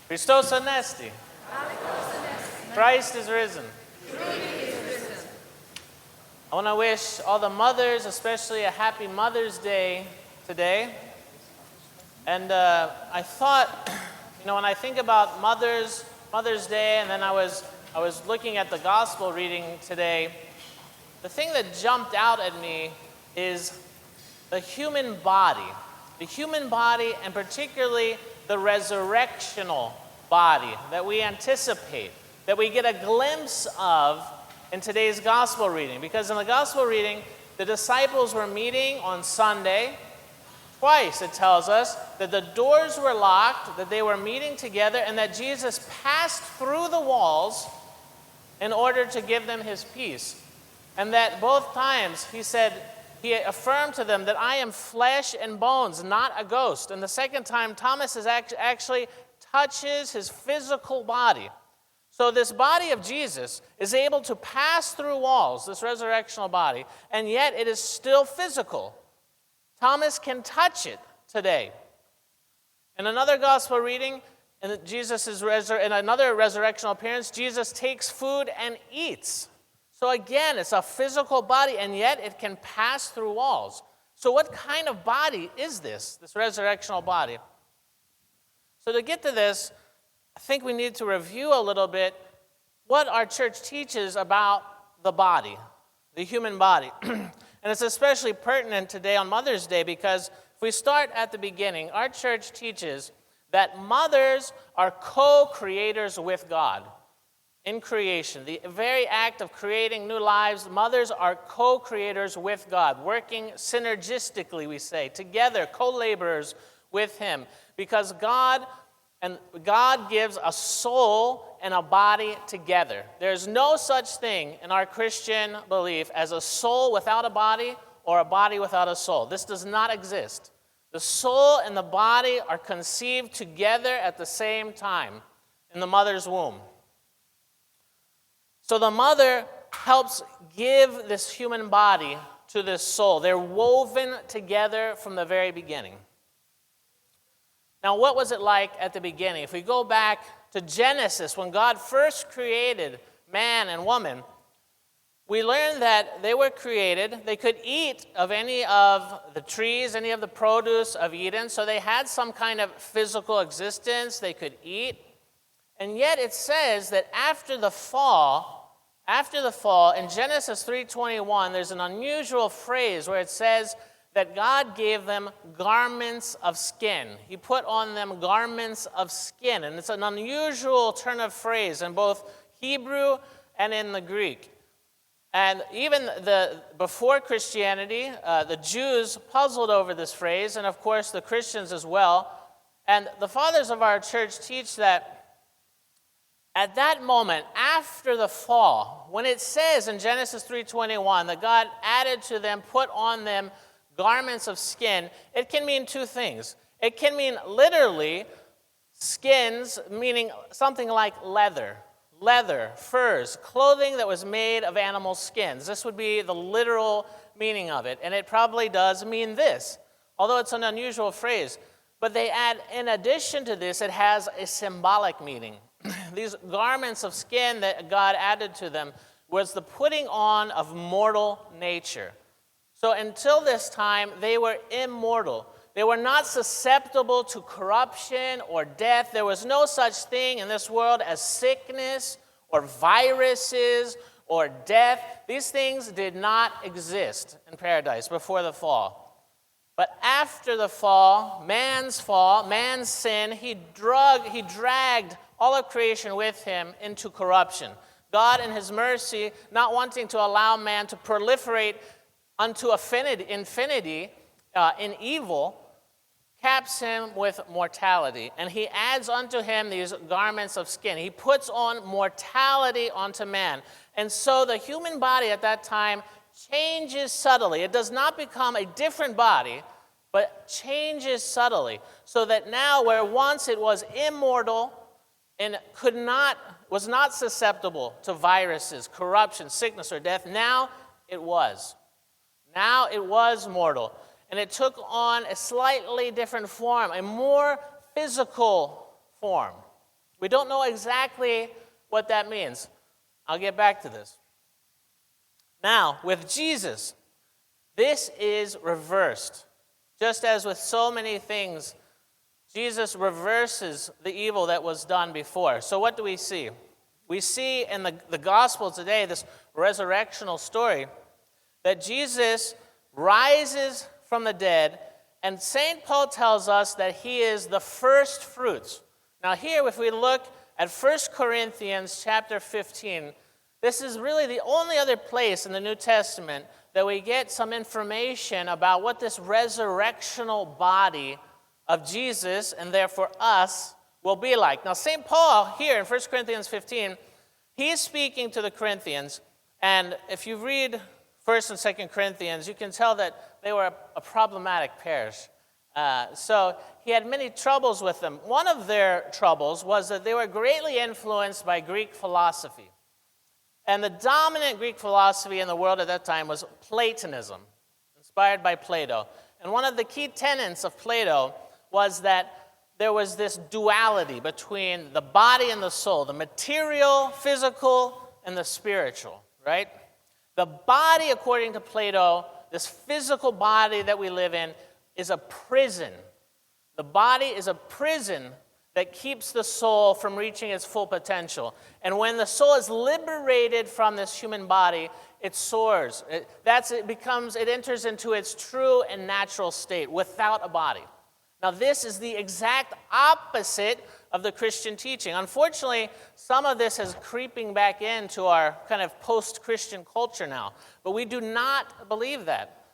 Christos anesti. Christ is risen. I want to wish all the mothers, especially a happy Mother's Day today. And I thought, when I think about Mother's Day, and then I was looking at the gospel reading today, the thing that jumped out at me is the human body. The human body, and particularly the resurrectional body that we anticipate, that we get a glimpse of in today's gospel reading. Because in the gospel reading, the disciples were meeting on Sunday. Twice it tells us that the doors were locked, that they were meeting together, and that Jesus passed through the walls in order to give them his peace. And that both times he affirmed to them that I am flesh and bones, not a ghost. And the second time, Thomas actually touches his physical body. So this body of Jesus is able to pass through walls, this resurrectional body, and yet it is still physical. Thomas can touch it today. In another gospel reading, in another resurrectional appearance, Jesus takes food and eats. So again, it's a physical body, and yet it can pass through walls. So what kind of body is this resurrectional body? So to get to this, I think we need to review a little bit what our church teaches about the body, the human body. And it's especially pertinent today on Mother's Day because if we start at the beginning, our church teaches that mothers are co-creators with God in creation. The very act of creating new lives, mothers are co-creators with God, working synergistically, we say, together, co-laborers with him. Because God gives a soul and a body together. There's no such thing in our Christian belief as a soul without a body or a body without a soul. This does not exist. The soul and the body are conceived together at the same time in the mother's womb. So the mother helps give this human body to this soul. They're woven together from the very beginning. Now, what was it like at the beginning? If we go back to Genesis, when God first created man and woman, we learn that they were created. They could eat of any of the trees, any of the produce of Eden, so they had some kind of physical existence. They could eat. And yet it says that after the fall, in Genesis 3:21, there's an unusual phrase where it says that God gave them garments of skin. He put on them garments of skin. And it's an unusual turn of phrase in both Hebrew and in the Greek. And even before Christianity, the Jews puzzled over this phrase, and of course the Christians as well. And the fathers of our church teach that at that moment, after the fall, when it says in Genesis 3:21 that God added to them, put on them garments of skin, it can mean two things. It can mean literally skins, meaning something like leather, furs, clothing that was made of animal skins. This would be the literal meaning of it, and it probably does mean this, although it's an unusual phrase. But they add, in addition to this, it has a symbolic meaning. These garments of skin that God added to them was the putting on of mortal nature. So until this time, they were immortal. They were not susceptible to corruption or death. There was no such thing in this world as sickness or viruses or death. These things did not exist in paradise before the fall. But after the fall, man's sin, he dragged all of creation with him into corruption. God, in his mercy, not wanting to allow man to proliferate unto infinity in evil, caps him with mortality. And he adds unto him these garments of skin. He puts on mortality onto man. And so the human body at that time changes subtly. It does not become a different body, but changes subtly. So that now where once it was immortal and was not susceptible to viruses, corruption, sickness, or death, now it was. Now it was mortal, and it took on a slightly different form, a more physical form. We don't know exactly what that means. I'll get back to this. Now, with Jesus, this is reversed. Just as with so many things, Jesus reverses the evil that was done before. So what do we see? We see in the gospel today, this resurrectional story, that Jesus rises from the dead, and St. Paul tells us that he is the first fruits. Now here, if we look at 1 Corinthians chapter 15, this is really the only other place in the New Testament that we get some information about what this resurrectional body of Jesus, and therefore us, will be like. Now, St. Paul here in 1 Corinthians 15, he's speaking to the Corinthians, and if you read 1st and 2nd Corinthians, you can tell that they were a problematic parish. So he had many troubles with them. One of their troubles was that they were greatly influenced by Greek philosophy. And the dominant Greek philosophy in the world at that time was Platonism, inspired by Plato. And one of the key tenets of Plato was that there was this duality between the body and the soul, the material, physical, and the spiritual, right? The body, according to Plato, this physical body that we live in, is a prison. The body is a prison that keeps the soul from reaching its full potential. And when the soul is liberated from this human body, it soars. It enters into its true and natural state without a body. Now, this is the exact opposite of the Christian teaching. Unfortunately, some of this is creeping back into our kind of post-Christian culture now. But we do not believe that.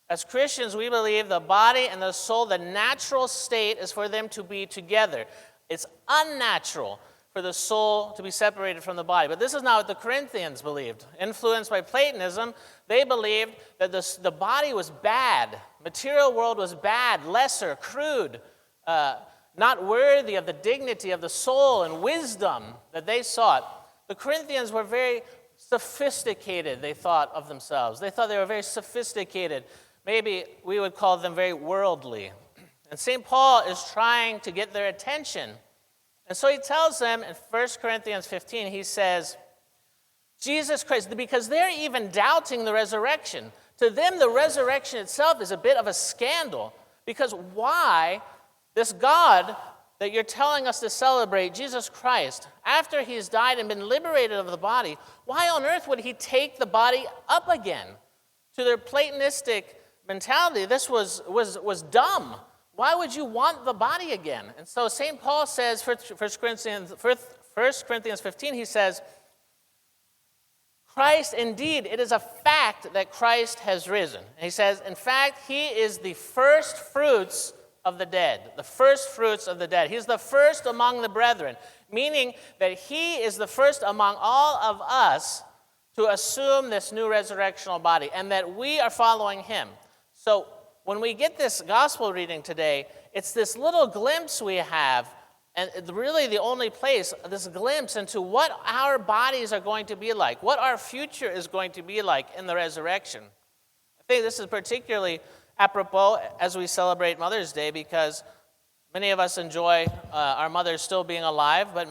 As Christians, we believe the body and the soul, the natural state is for them to be together. It's unnatural for the soul to be separated from the body. But this is not what the Corinthians believed. Influenced by Platonism, they believed that the body was bad. Material world was bad, lesser, crude, not worthy of the dignity of the soul and wisdom that they sought. The Corinthians were very sophisticated, they thought of themselves. They thought they were very sophisticated. Maybe we would call them very worldly. And St. Paul is trying to get their attention. And so he tells them in 1 Corinthians 15, he says, Jesus Christ, because they're even doubting the resurrection. To them, the resurrection itself is a bit of a scandal. Because why this God that you're telling us to celebrate, Jesus Christ, after he's died and been liberated of the body, why on earth would he take the body up again? To their Platonistic mentality, this was dumb. Why would you want the body again? And so St. Paul says, 1 Corinthians 15, he says, Christ, indeed, it is a fact that Christ has risen. And he says, in fact, he is the first fruits of the dead. The first fruits of the dead. He's the first among the brethren, meaning that he is the first among all of us to assume this new resurrectional body, and that we are following him. So when we get this gospel reading today, it's this little glimpse we have, and really the only place, this glimpse into what our bodies are going to be like, what our future is going to be like in the resurrection. I think this is particularly apropos as we celebrate Mother's Day, because many of us enjoy our mothers still being alive, but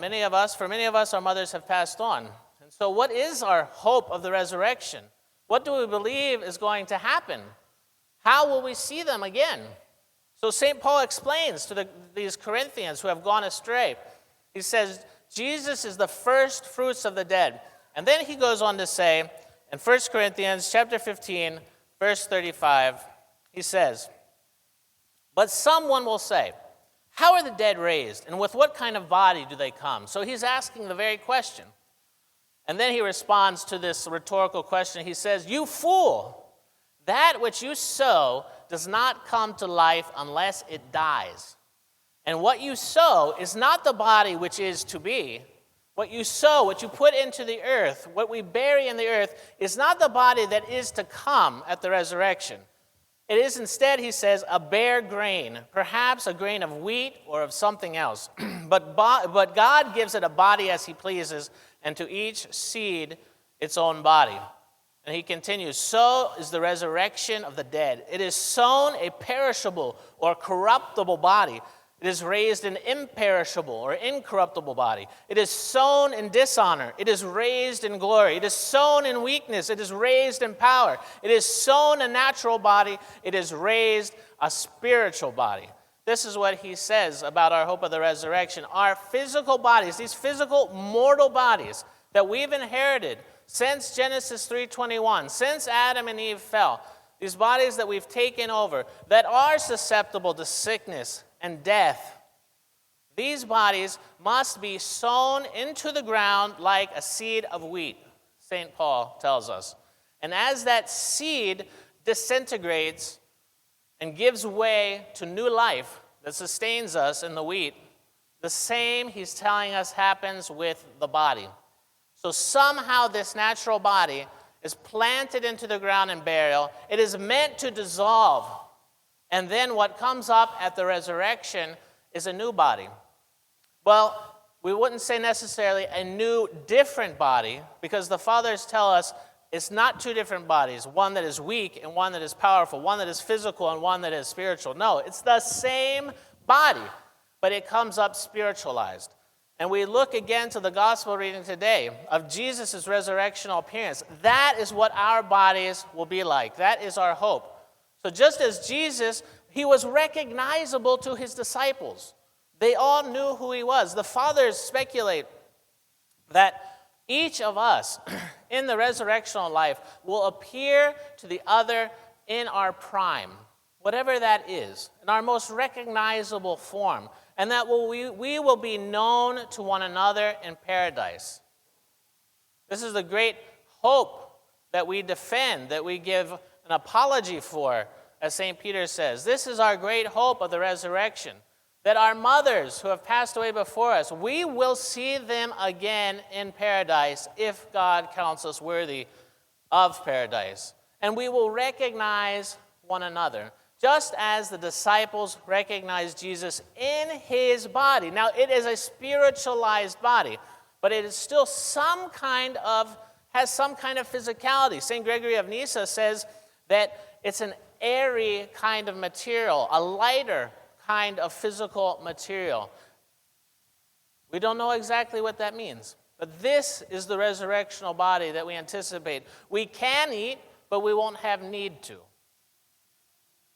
for many of us, our mothers have passed on. And so what is our hope of the resurrection? What do we believe is going to happen? How will we see them again? So St. Paul explains to these Corinthians who have gone astray. He says, Jesus is the first fruits of the dead. And then he goes on to say, in 1 Corinthians chapter 15, verse 35, he says, but someone will say, how are the dead raised? And with what kind of body do they come? So he's asking the very question. And then he responds to this rhetorical question. He says, you fool! That which you sow does not come to life unless it dies. And what you sow is not the body which is to be. What you sow, what you put into the earth, what we bury in the earth, is not the body that is to come at the resurrection. It is instead, he says, a bare grain, perhaps a grain of wheat or of something else. But God gives it a body as he pleases, and to each seed its own body. And he continues, so is the resurrection of the dead. It is sown a perishable or corruptible body, It is raised in imperishable or incorruptible body. It is sown in dishonor. It is raised in glory. It is sown in weakness. It is raised in power. It is sown a natural body. It is raised a spiritual body. This is what he says about our hope of the resurrection. Our physical bodies, these physical mortal bodies that we've inherited since Genesis 3:21, since Adam and Eve fell, these bodies that we've taken over, that are susceptible to sickness and death, these bodies must be sown into the ground like a seed of wheat, St. Paul tells us. And as that seed disintegrates and gives way to new life that sustains us in the wheat, the same, he's telling us, happens with the body. So somehow this natural body is planted into the ground in burial. It is meant to dissolve. And then what comes up at the resurrection is a new body. Well, we wouldn't say necessarily a new, different body, because the fathers tell us it's not two different bodies, one that is weak and one that is powerful, one that is physical and one that is spiritual. No, it's the same body, but it comes up spiritualized. And we look again to the gospel reading today of Jesus' resurrectional appearance. That is what our bodies will be like. That is our hope. So just as Jesus, he was recognizable to his disciples. They all knew who he was. The fathers speculate that each of us in the resurrectional life will appear to the other in our prime, whatever that is, in our most recognizable form, and that we will be known to one another in paradise. This is the great hope that we defend, that we give an apology for, as St. Peter says. This is our great hope of the resurrection, that our mothers who have passed away before us, we will see them again in paradise if God counts us worthy of paradise. And we will recognize one another, just as the disciples recognized Jesus in his body. Now, it is a spiritualized body, but it is still has some kind of physicality. St. Gregory of Nyssa says that it's an airy kind of material, a lighter kind of physical material. We don't know exactly what that means, but this is the resurrectional body that we anticipate. We can eat, but we won't have need to.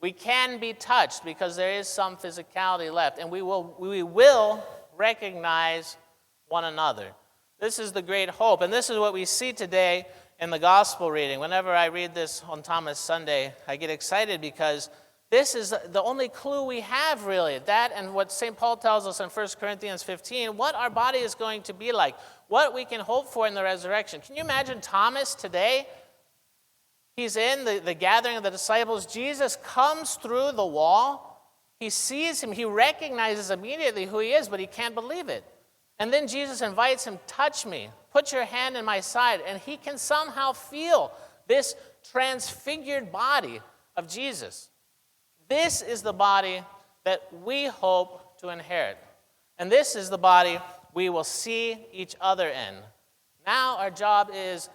We can be touched because there is some physicality left, and we will recognize one another. This is the great hope, and this is what we see today in the gospel reading. Whenever I read this on Thomas Sunday, I get excited because this is the only clue we have, really. That and what St. Paul tells us in 1 Corinthians 15, what our body is going to be like, what we can hope for in the resurrection. Can you imagine Thomas today? He's in the gathering of the disciples. Jesus comes through the wall. He sees him. He recognizes immediately who he is, but he can't believe it. And then Jesus invites him, touch me, put your hand in my side, and he can somehow feel this transfigured body of Jesus. This is the body that we hope to inherit. And this is the body we will see each other in. Now our job is,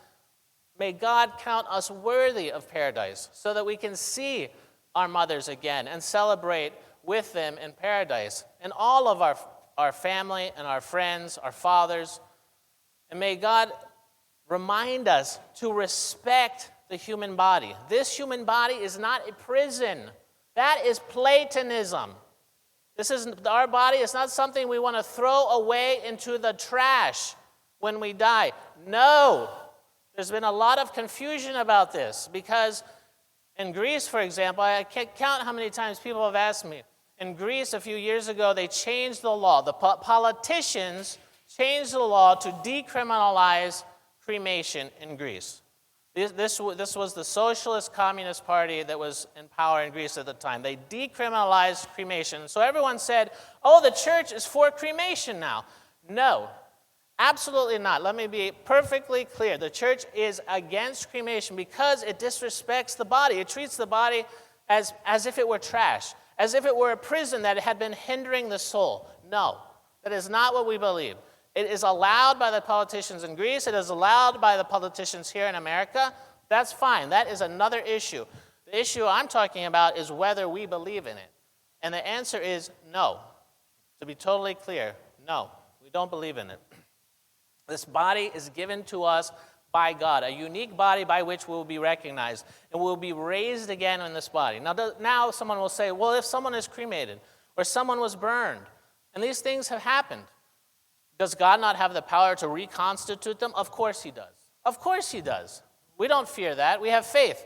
may God count us worthy of paradise so that we can see our mothers again and celebrate with them in paradise. And all of our family and our friends, our fathers. And may God remind us to respect the human body. This human body is not a prison. That is Platonism. Our body is not something we want to throw away into the trash when we die. No. There's been a lot of confusion about this because in Greece, for example, I can't count how many times people have asked me. In Greece, a few years ago, they changed the law. The politicians changed the law to decriminalize cremation in Greece. This was the Socialist Communist Party that was in power in Greece at the time. They decriminalized cremation. So everyone said, oh, the church is for cremation now. No, absolutely not. Let me be perfectly clear. The church is against cremation because it disrespects the body. It treats the body as if it were trash, as if it were a prison that had been hindering the soul. No, that is not what we believe. It is allowed by the politicians in Greece. It is allowed by the politicians here in America. That's fine. That is another issue. The issue I'm talking about is whether we believe in it. And the answer is no. To be totally clear, no, we don't believe in it. This body is given to us by God, a unique body by which we will be recognized, and we will be raised again in this body. Now someone will say, well, if someone is cremated, or someone was burned, and these things have happened, does God not have the power to reconstitute them? Of course he does. Of course he does. We don't fear that. We have faith.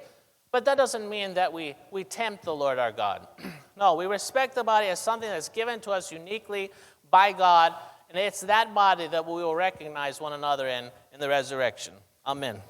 But that doesn't mean that we tempt the Lord our God. No, we respect the body as something that's given to us uniquely by God, and it's that body that we will recognize one another in the resurrection. Amen.